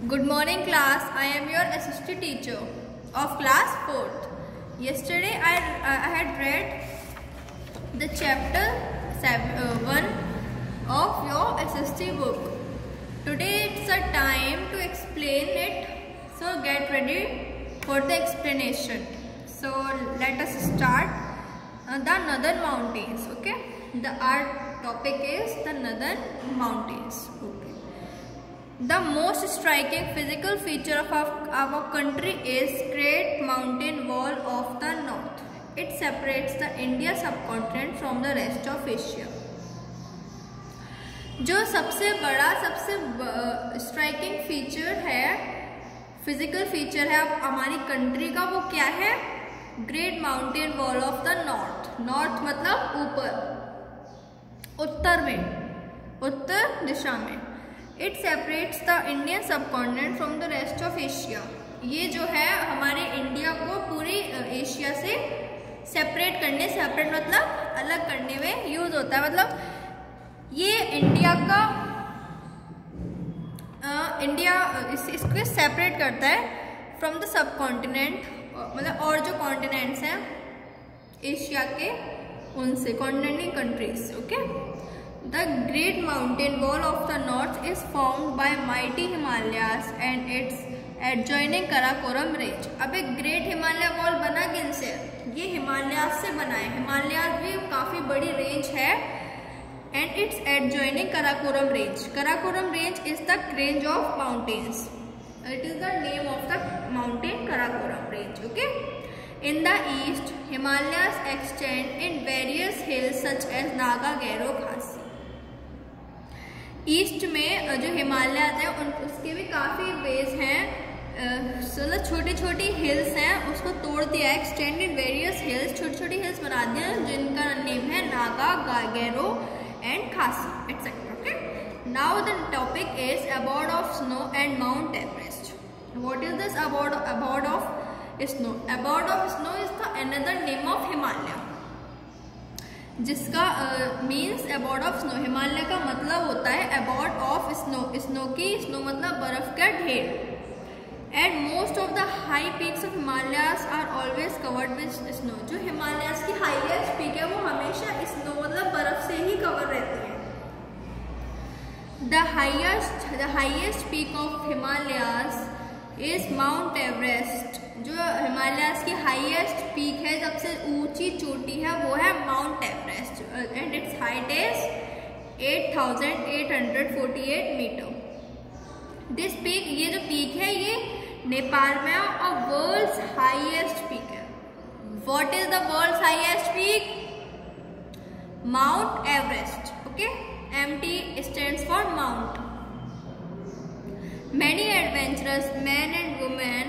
Good morning class. I am your assistant teacher of class 4th. Yesterday I had read the chapter 1 of your SST book. Today it's a time to explain it. So get ready for the explanation. So let us start the Northern Mountains. Okay. Our topic is the Northern Mountains. Okay. The most striking physical feature of our country is Great Mountain Wall of the North. It separates the India subcontinent from the rest of Asia. जो सबसे बड़ा striking feature है, physical feature है हमारी country का, वो क्या है? Great mountain wall of the north. North मतलब ऊपर, उत्तर में, उत्तर दिशा में. It separates the Indian subcontinent from the rest of Asia. ये जो है हमारे इंडिया को पूरी एशिया से सेपरेट करने, सेपरेट मतलब अलग करने में यूज होता है. मतलब ये इंडिया का इसको सेपरेट करता है फ्रॉम द सब कॉन्टिनेंट, मतलब और जो कॉन्टिनेंट्स हैं एशिया के उनसे, continental countries. Okay. The great mountain wall of the north is formed by mighty Himalayas and it's adjoining Karakoram range. अब एक ग्रेट हिमालय वॉल बना किन से? ये हिमालयास से बना है. हिमालयास भी काफी बड़ी रेंज है. And its adjoining Karakoram range. Karakoram range is the range of mountains. It is the name of the mountain, Karakoram range. Okay. In the east, Himalayas extend in various hills such as Naga, Garo, Khasi. East में जो हिमालयाज है उसके भी काफी veg हैं, छोटी छोटी hills हैं, उसको तोड़ दिया है. एक्सटेंड इन वेरियस हिल्स, छोटी छोटी हिल्स बना दिया जिनका नेम है Naga, Gairo and Khasi, etc. Okay. Now the topic is abode of snow and Mount Everest. What is this abode of snow? Abode of snow is the another name of Himalaya. जिसका means abode of snow. Himalaya का मतलब होता है abode of snow. Snow की, snow मतलब बर्फ का ढेर. And most of the high peaks of Himalayas are always covered with snow. जो हिमालयास की हाईएस्ट पीक है वो हमेशा स्नो मतलब बर्फ से ही कवर रहती है. The highest peak of Himalayas is Mount Everest. जो हिमालयास की हाईएस्ट पीक है, सबसे ऊंची चोटी है, वो है Mount Everest. And its height is 8,848 metre. This peak, ये जो पीक है ये नेपाल में और वर्ल्ड्स हाईएस्ट पीक है. What is the world's highest peak? Mount Everest. Okay. MT stands for mount. Many adventurous man and women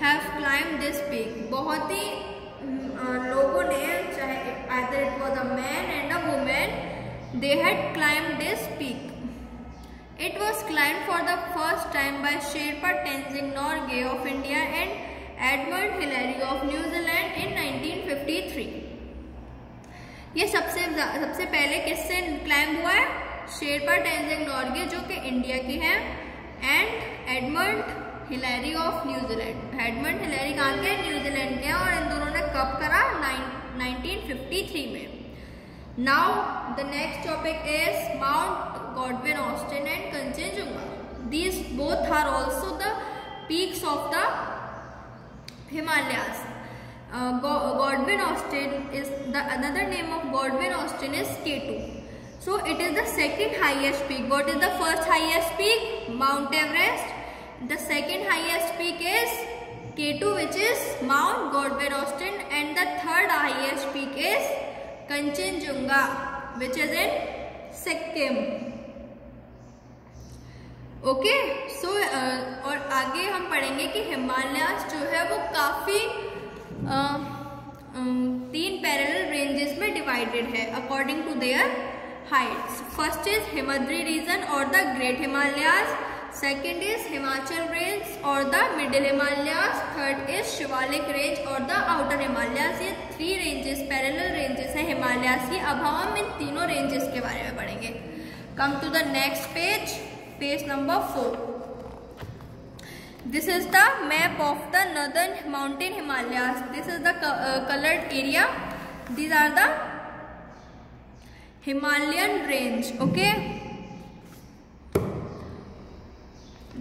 have climbed this peak. बहुत ही लोगों ने, चाहे either it was a man and a woman, they had climbed this peak. It was climbed for the first time by Sherpa Tenzing Norgay of India and Edmund Hillary of New Zealand in 1953. ये सबसे पहले किससे climb हुआ है? शेरपा टेंजिंग नॉर्गे जो कि India के हैं, and Edmund Hillary of New Zealand. Edmund Hillary कहाँ के? न्यूजीलैंड के हैं. और इन दोनों ने कब करा? 1953 में. Now the next topic is Mount Godwin Austen and Kanchenjunga. These both are also the peaks of the Himalayas. Godwin Austen is the another name of Godwin Austen is K2. So it is the second highest peak. What is the first highest peak? Mount Everest. The second highest peak is K2, which is Mount Godwin Austen, and the third highest peak is Kanchenjunga, which is in Sikkim. Okay. So और आगे हम पढ़ेंगे कि हिमालयास जो है वो काफी 3 parallel ranges में डिवाइडेड है according to their heights. First is Himadri region और the great Himalayas. Second is Himachal range और the middle Himalayas. Third is Shivalik range और द आउटर हिमालयास. ये 3 रेंजेस, पैरेलल रेंजेस है हिमालयास की. अब हम इन तीनों रेंजेस के बारे में पढ़ेंगे. Come to the next page, page number 4. This is the map of the northern mountain Himalayas. This is the colored area. These are the Himalayan range. Okay.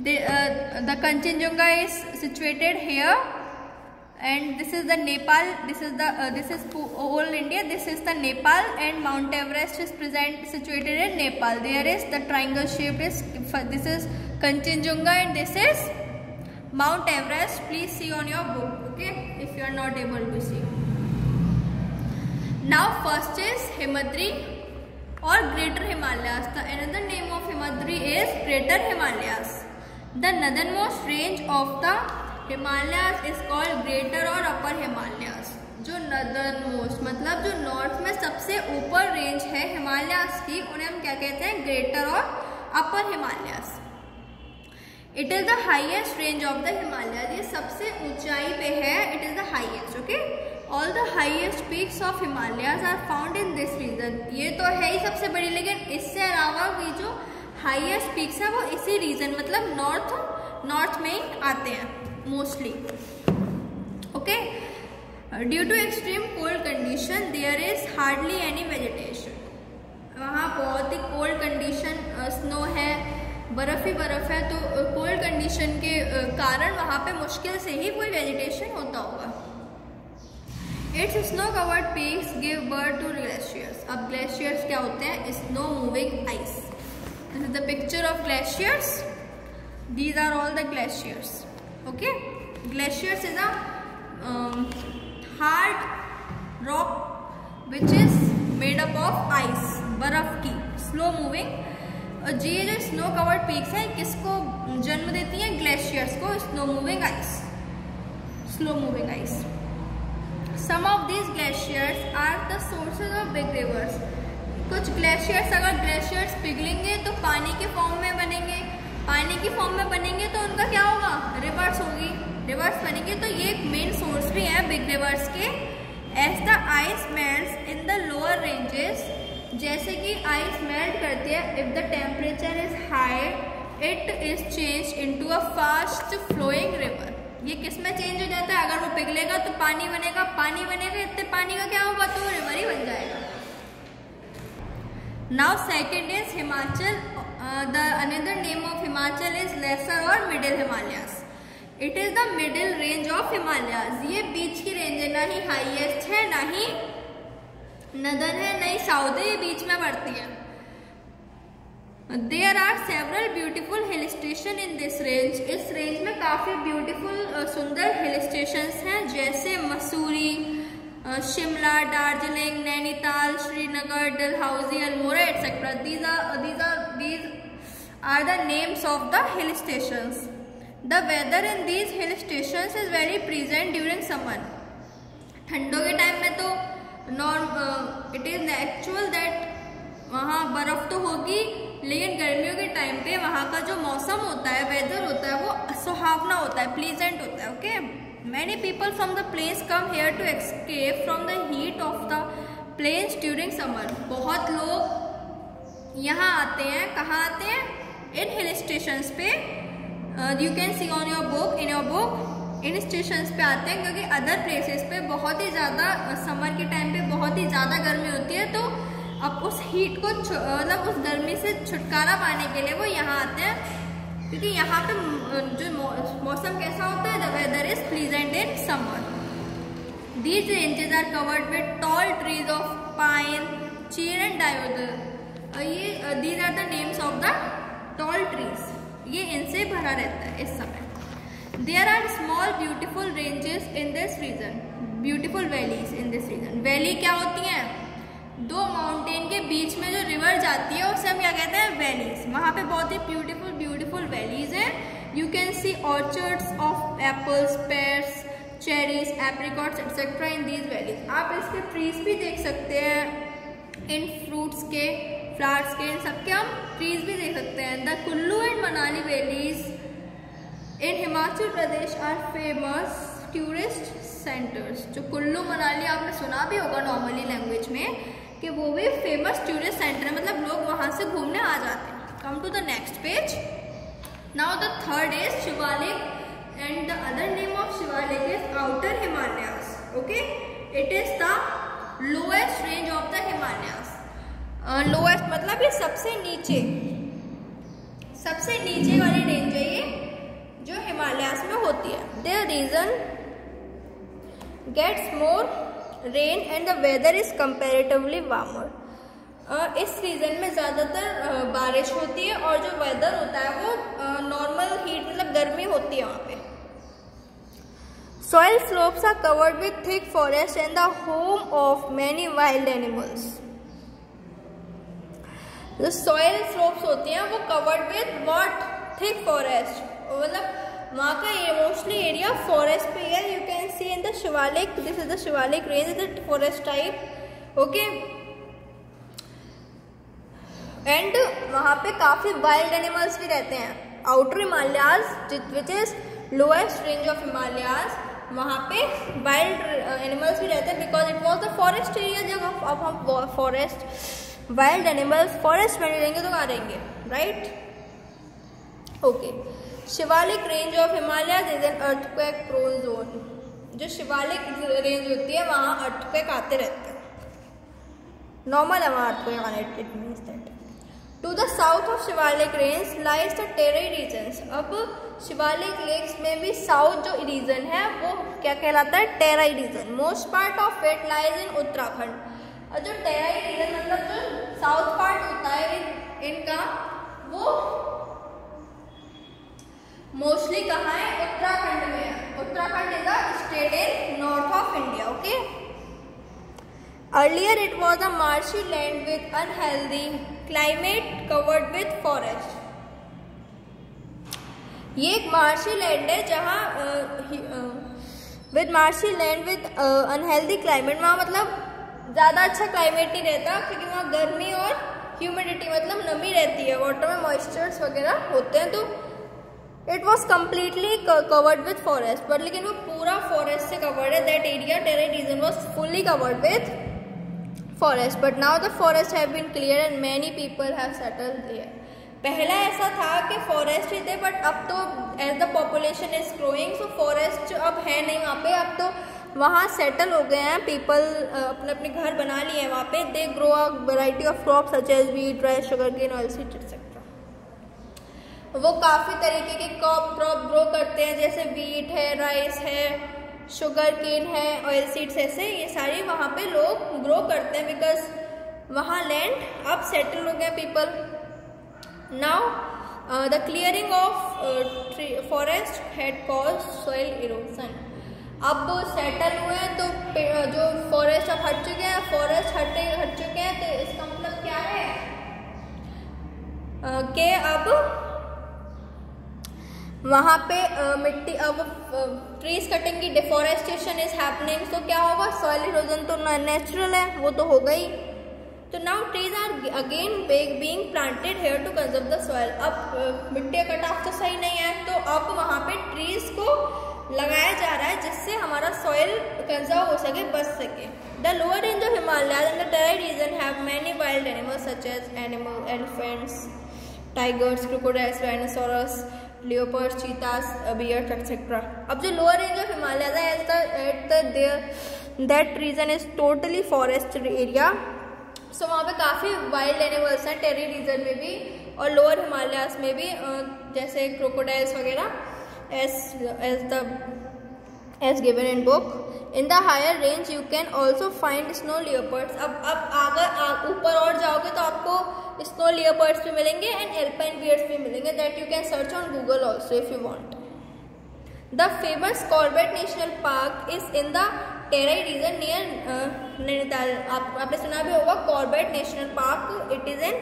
The Kanchenjunga is situated here, and this is the Nepal. This is all India. This is the Nepal, and Mount Everest is situated in Nepal. There is the triangle shape. This is Kanchenjunga, and this is Mount Everest. Please see on your book, okay, if you are not able to see. Now first is Himadri or Greater Himalayas. The another name of Himadri is Greater Himalayas. The northernmost range of the Himalayas is called Greater or Upper Himalayas. जो northernmost मतलब जो north में सबसे ऊपर range है हिमालयास की, उन्हें हम क्या कहते हैं? ग्रेटर और upper Himalayas. It is the highest range of the Himalayas. ये सबसे ऊंचाई पे है. It is the highest. Okay. All the highest peaks of Himalayas are found in this region. ये तो है ही सबसे बड़ी, लेकिन इससे अलावा भी जो हाईएस्ट पीक्स है वो इसी रीजन मतलब नॉर्थ में ही आते हैं mostly. Okay. Due to extreme cold condition there is hardly any vegetation. वहाँ बहुत ही कोल्ड कंडीशन, स्नो है, बर्फ ही बर्फ है, तो कोल्ड कंडीशन के कारण वहाँ पे मुश्किल से ही कोई वेजिटेशन होता होगा. It's snow covered peaks give birth to glaciers. अब ग्लेशियर्स क्या होते हैं? Snow moving ice. This is the picture of glaciers. These are all the glaciers. Okay. Glaciers is a hard rock which is made up of ice. बर्फ की slow moving. और ये जो snow covered peaks हैं किसको जन्म देती हैं? ग्लेशियर्स को. Snow moving ice. Slow moving ice. Some of these glaciers are the sources of big rivers. कुछ ग्लेशियर्स, अगर ग्लेशियर्स पिघलेंगे तो पानी के फॉर्म में बनेंगे. पानी की फॉर्म में बनेंगे तो उनका क्या होगा? रिवर्स होगी. रिवर्स बनेंगे. तो ये एक मेन सोर्स भी है बिग रिवर्स के. As the ice melts in the lower ranges, जैसे कि आइस मेल्ट करती है, if the temperature is high it is change into a fast flowing river. ये किस में चेंज हो जाता है? अगर वो पिघलेगा तो पानी बनेगा. पानी बनेगा, इतने पानी का क्या होगा? तो रिवर ही बन जाएगा. Now second is Himachal. The another name of Himachal is Lesser or Middle Himalayas. It is the middle range of Himalayas. ये बीच की रेंज है, ना ही हाईएस्ट है, ना ही नदर है, ना ही साउथ है. ये बीच में पड़ती है. There are several beautiful hill station in this range. इस रेंज में काफी ब्यूटीफुल सुंदर हिल स्टेशंस हैं, जैसे Mussoorie, Shimla, Darjeeling, Nainital, Srinagar, Dalhousie, Almora etcetera. These are the names of the hill stations. The weather in these hill stations is very pleasant during summer. ठंडों के time में तो it is natural that वहाँ बर्फ तो होगी, लेकिन गर्मियों के टाइम पे वहाँ का जो मौसम होता है, वेदर होता है, वो सुहावना होता है, प्लीजेंट होता है. Okay. Many people from the plains come here to escape from the heat of the plains during summer. बहुत लोग यहाँ आते हैं. कहाँ आते हैं? इन हिल स्टेशंस पे. You can see on your book, in your book, in stations पे आते हैं क्योंकि अदर प्लेसेस पे बहुत ही ज़्यादा समर के टाइम पे बहुत ही ज़्यादा गर्मी होती है. तो अब उस हीट को मतलब उस गर्मी से छुटकारा पाने के लिए वो यहाँ आते हैं, क्योंकि यहाँ पे जो मौसम कैसा होता है? The weather is pleasant in summer. These ranges are covered with tall trees of pine, chir and deodar. ये these are the names of the tall trees. ये इनसे भरा रहता है इस समय. There are small beautiful ranges in this region, beautiful valleys in this region. Valley क्या होती हैं? दो माउंटेन के बीच में जो रिवर जाती है उसे हम क्या कहते हैं? वैलीज. वहाँ पे बहुत ही ब्यूटीफुल वैलीज हैं. You can see orchards of apples, pairs, cherries, apricots etcetera in these valleys. आप इसके ट्रीज भी देख सकते हैं, इन फ्रूट्स के, फ्लावर्स के, इन सबके हम ट्रीज भी देख सकते हैं. The Kullu and Manali valleys in Himachal Pradesh are famous tourist centres. जो कुल्लू मनाली आपने सुना भी होगा नॉर्मली लैंग्वेज में कि वो भी फेमस टूरिस्ट सेंटर है, मतलब लोग वहाँ से घूमने आ जाते हैं. Come to the next page. Now the third is Shivalik and the other name of Shivalik is Outer Himalayas. Okay, it is the lowest range of the Himalayas. Lowest मतलब ये सबसे नीचे वाली रेंज है ये जो हिमालयास में होती है. Their region gets more rain and the weather is comparatively warmer. इस रीजन में ज़्यादातर बारिश होती है और जो वेदर होता है वो नॉर्मल हीट मतलब गर्मी होती है वहाँ पे. Soil slopes are covered with thick forest and the home of many wild animals. जो सॉइल स्लोप्स होती हैं वो covered with what? Thick forest. मतलब वहाँ का ये मोस्टली एरिया फॉरेस्ट पे है. You can see in the Shivalik, this is the Shivalik range, is the forest type. Okay, and वहाँ पे काफ़ी वाइल्ड एनिमल्स भी रहते हैं. Outer Himalayas which is lowest range of Himalayas, वहाँ पे वाइल्ड एनिमल्स भी रहते हैं because it was the forest area. जब अब हम फॉरेस्ट वाइल्ड एनिमल्स फॉरेस्ट में रहेंगे तो कहाँ रहेंगे, right? Okay, Shivalik range of Himalayas is an earthquake prone zone. जो शिवालिक रेंज होती है वहाँ अर्थक्वेक आते रहते हैं. नॉर्मल है वहाँ अर्थक्वेक आने. It means that to the south of Shivalik range lies the Terai regions. अब शिवालिक लेक्स में भी साउथ जो रीजन है वो क्या कहलाता है? Terai region. Most part of it lies in Uttarakhand. और जो टेराई रीजन मतलब जो साउथ पार्ट होता है इनका वो मोस्टली कहाँ है? उत्तराखंड में है. Uttarakhand is a state in north of India. Okay, earlier it was a marshy land with unhealthy climate covered with forest. ये एक मार्शी लैंड है जहाँ with marshy land with unhealthy climate. वहाँ मतलब ज़्यादा अच्छा क्लाइमेट नहीं रहता क्योंकि वहाँ गर्मी और ह्यूमिडिटी मतलब नमी रहती है, वाटर में मॉइस्चर्स वगैरह होते हैं. तो it was completely covered with forest. But लेकिन वो पूरा फॉरेस्ट से कवर्ड है. That area Terai region was fully covered with forest. But now the forest have been clear and many people have settled there. पहला ऐसा था कि फॉरेस्ट ही थे बट अब तो as the population is growing so forest अब है नहीं वहाँ पे. अब तो वहाँ सेटल हो गए हैं पीपल, अपने अपने घर बना लिए हैं वहाँ पे. They grow a variety of crop such as wheat, rice, sugar cane, oil seeds etcetera. वो काफ़ी तरीके के क्रॉप ग्रो करते हैं जैसे व्हीट है, राइस है, शुगर केन है, ऑयल सीड्स. ऐसे ये सारी वहाँ पे लोग ग्रो करते हैं बिकॉज वहाँ लैंड अब सेटल हो गए people. Now the clearing of forest had caused soil erosion. अब सेटल हुए हैं तो जो फॉरेस्ट अब हट चुके हैं, फॉरेस्ट हट चुके हैं तो इसका मतलब क्या है कि अब वहाँ पे मिट्टी अब ट्रीज कटिंग की डिफॉरेस्टेशन इज हैपनिंग. तो क्या होगा? सॉइल इरोजन तो नेचुरल है, वो तो होगा ही. तो now trees are again being planted here to conserve the soil. अब मिट्टी का कटाव तो सही नहीं है तो अब वहाँ पे ट्रीज को लगाया जा रहा है जिससे हमारा सॉइल कंजर्व हो सके, बच सके. The lower range of Himalayas in the Terai region have many wild animals such as elephants, tigers, crocodiles, rhinoceros, leopards, cheetahs, bears etcetera. अब जो लोअर रेंज ऑफ हिमालयाज है that region is totally forest area. So वहाँ पे काफ़ी wild animals हैं Terai region में भी और लोअर हिमालयाज में भी, जैसे क्रोकोडाइल्स वगैरह as given in book. In the higher range you can also find snow leopards. अब अगर ऊपर और जाओगे तो आपको snow leopards भी मिलेंगे and alpine bears भी मिलेंगे. That you can search on Google also if you want. The famous Corbett National Park is in the Terai region near Nainital. आपने सुना भी होगा Corbett National Park. It is in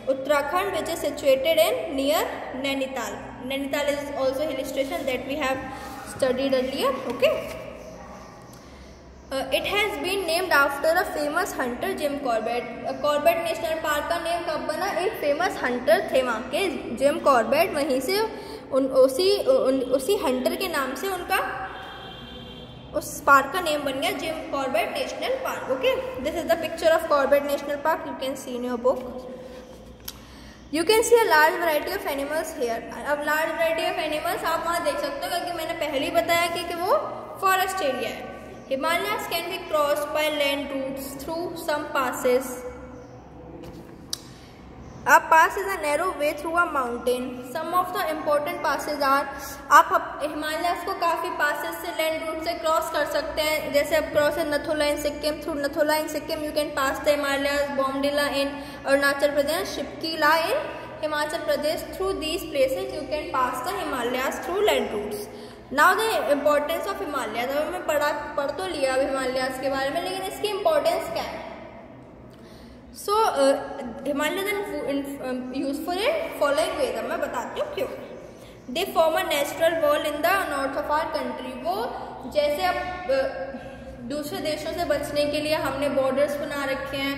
Uttarakhand which is situated in near Nainital. Nainital is also hill station that we have studied earlier. Okay, it has been named after a famous hunter Jim Corbett. Corbett National Park का name कब बना? एक famous Hunter थे वहाँ के, Jim Corbett. वहीं से उसी हंटर के नाम से उनका उस पार्क का नेम बन गया Jim Corbett National park. Okay, this is the picture of Corbett National park. You can see in your book. You can see a large variety of animals here. अब large variety of animals आप वहाँ देख सकते हो क्योंकि मैंने पहले ही बताया कि वो फॉरेस्ट एरिया है। Himalayas can be crossed by land routes through some passes. A pass is a narrow way through a mountain. Some of the important passes are, आप हिमालयाज को काफ़ी पासेस से लैंड रूट से क्रॉस कर सकते हैं। जैसे आप cross in Nathula in Sikkim, through Nathula in Sikkim you can pass the Himalayas, Bomdila in Arunachal Pradesh, Shipkila in Himachal Pradesh. Through these places you can pass the Himalayas through land routes. Now the importance of Himalayas. अब मैं पढ़ तो लिया अब हिमालयाज के बारे में, लेकिन इसकी इम्पोर्टेंस क्या है? So Himalayas useful in following ways. मैं बताती हूँ क्यों। They form a natural wall in the north of our country. वो जैसे अब दूसरे देशों से बचने के लिए हमने बॉर्डर्स बना रखे हैं,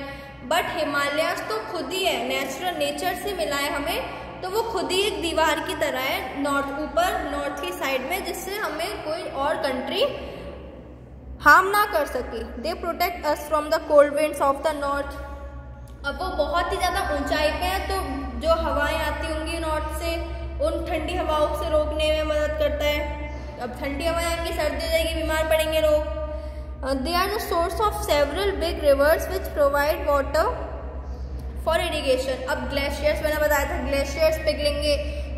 बट हिमालयाज तो खुद ही है, नेचुरल नेचर से मिला है हमें, तो वो खुद ही एक दीवार की तरह है नॉर्थ की साइड में, जिससे हमें कोई और कंट्री हार्म ना कर सके। They protect us from the cold winds of the north. अब वो बहुत ही ज़्यादा ऊंचाई पे है, तो जो हवाएं आती होंगी नॉर्थ से, उन ठंडी हवाओं से रोकने में मदद करता है। अब ठंडी हवाएं आएंगी, सर्दी हो जाएगी, बीमार पड़ेंगे लोग। They are the source of several big rivers which provide water for irrigation. अब ग्लेशियर्स, मैंने बताया था ग्लेशियर्स पिघलेंगे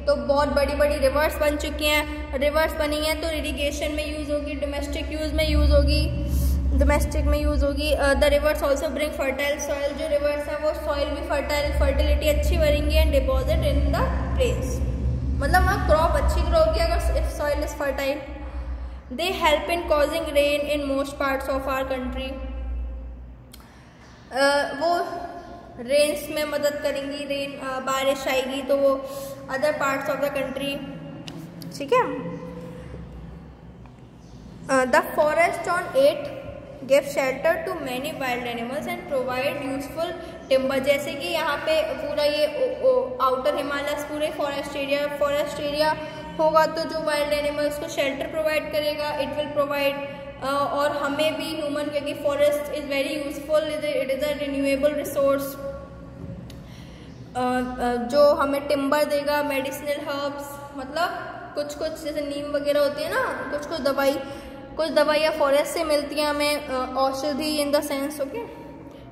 तो बहुत बड़ी बड़ी रिवर्स बन चुकी हैं, रिवर्स बनी हैं तो इरीगेशन में यूज़ होगी, डोमेस्टिक यूज़ में यूज़ होगी, the rivers also bring fertile soil. जो रिवर्स है वो सॉइल भी फर्टिलिटी अच्छी भरेंगी and deposit in the place, मतलब वहाँ क्रॉप अच्छी ग्रो होगी अगर if soil is fertile. They help in causing rain in most parts of our country. वो रेन्स में मदद करेंगी, बारिश आएगी तो वो other parts of the country, ठीक है। The forest on it give shelter to many wild animals and provide useful timber. जैसे कि यहाँ पे पूरा ये आउटर हिमालयस पूरे फॉरेस्ट एरिया होगा, तो जो वाइल्ड एनिमल्स को शेल्टर प्रोवाइड करेगा, इट विल प्रोवाइड और हमें भी ह्यूमन, क्योंकि forest is very useful, it is a renewable resource जो हमें टिम्बर देगा, मेडिसिनल हर्ब्स, मतलब कुछ जैसे नीम वगैरह होती है ना, कुछ दवाइयाँ फॉरेस्ट से मिलती हैं हमें, औषधि in the sense, okay,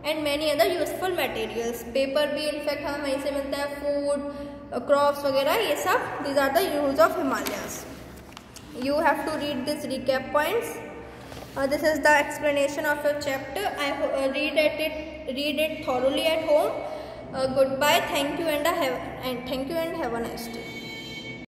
and many other useful materials. Paper भी इनफैक्ट हमें वहीं से मिलता है, फूड, क्रॉप्स वगैरह, ये सब these are the use of Himalayas. You have to read this recap points. This is the explanation of your chapter. I read it thoroughly at home. Goodbye. Thank you and have a nice day.